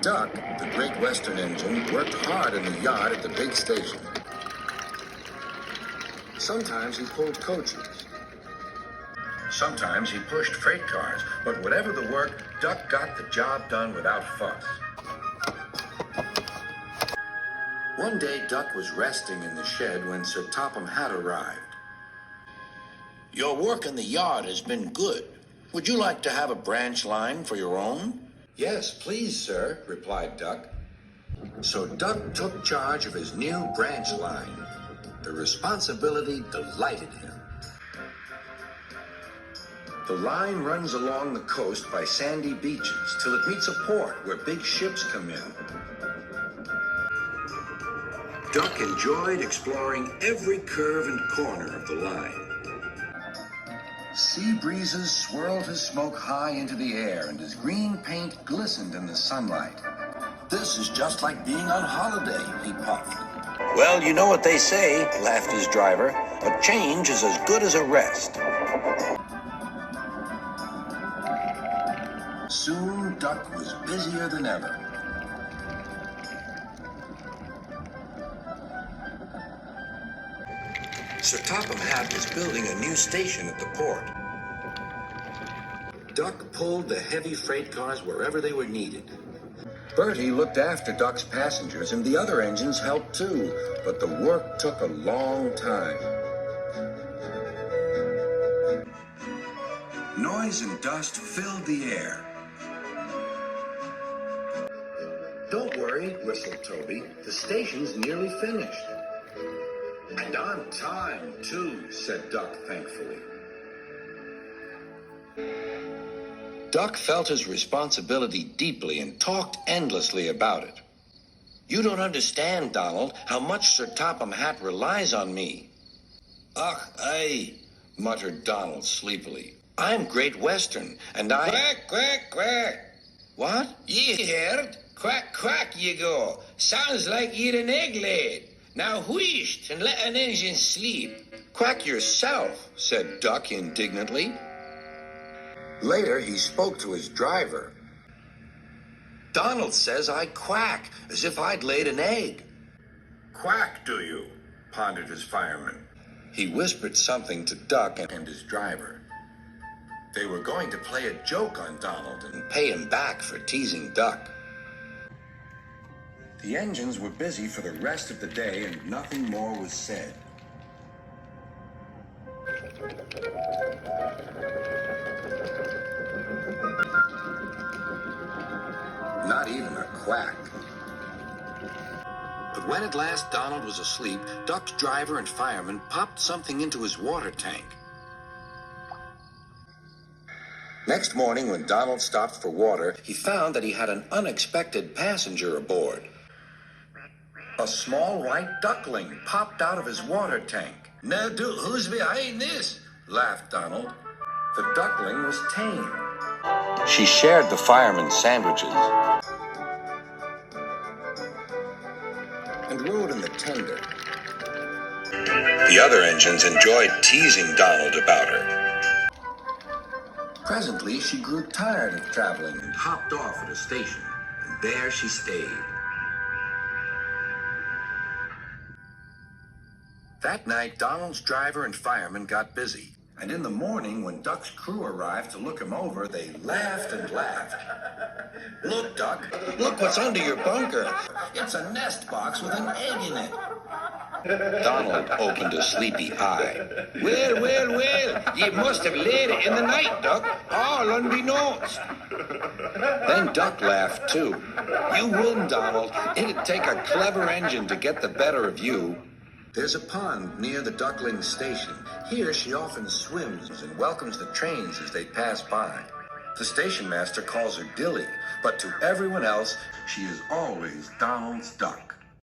Duck, the Great Western engine, worked hard in the yard at the big station. Sometimes he pulled coaches. Sometimes he pushed freight cars, but whatever the work, Duck got the job done without fuss. One day, Duck was resting in the shed when Sir Topham Hatt arrived. "Your work in the yard has been good. Would you like to have a branch line for your own?" "Yes, please, sir," replied Duck. So Duck took charge of his new branch line. The responsibility delighted him. The line runs along the coast by sandy beaches till it meets a port where big ships come in. Duck enjoyed exploring every curve and corner of the line. Sea breezes swirled his smoke high into the air, and his green paint glistened in the sunlight. "This is just like being on holiday," he puffed. "Well, you know what they say," laughed his driver. "A change is as good as a rest." Soon, Duck was busier than ever. Sir Topham Hatt was building a new station at the port. Duck pulled the heavy freight cars wherever they were needed. Bertie looked after Duck's passengers, and the other engines helped too, but the work took a long time. Noise and dust filled the air. "Don't worry," whistled Toby. "The station's nearly finished." "And on time, too," said Duck thankfully. Duck felt his responsibility deeply and talked endlessly about it. "You don't understand, Donald, how much Sir Topham Hatt relies on me." "Ach, aye," muttered Donald sleepily. "I'm Great Western, and I—" "Quack, quack, quack." "What?" "Ye heard? Quack, quack, ye go. Sounds like ye'd an egg laid. Now wheesht and let an engine sleep." "Quack yourself," said Duck indignantly. Later, he spoke to his driver. "Donald says I quack, as if I'd laid an egg." "Quack, do you?" pondered his fireman. He whispered something to Duck and his driver. They were going to play a joke on Donald and pay him back for teasing Duck. The engines were busy for the rest of the day, and nothing more was said. Not even a quack. But when at last Donald was asleep, Duck's driver and fireman popped something into his water tank. Next morning, when Donald stopped for water, he found that he had an unexpected passenger aboard. A small white duckling popped out of his water tank. "Now, who's behind this?" laughed Donald. The duckling was tame. She shared the fireman's sandwiches and rode in the tender. The other engines enjoyed teasing Donald about her. Presently, she grew tired of traveling and hopped off at a station, and there she stayed. That night, Donald's driver and fireman got busy. And in the morning, when Duck's crew arrived to look him over, they laughed and laughed. "Look, Duck, look what's under your bunker. It's a nest box with an egg in it." Donald opened a sleepy eye. Well, well, well, you must have laid it in the night, Duck, all unbeknownst." Then Duck laughed, too. "You win, Donald. It'd take a clever engine to get the better of you." There's a pond near the duckling station. Here she often swims and welcomes the trains as they pass by. The station master calls her Dilly, but to everyone else, she is always Donald's duck.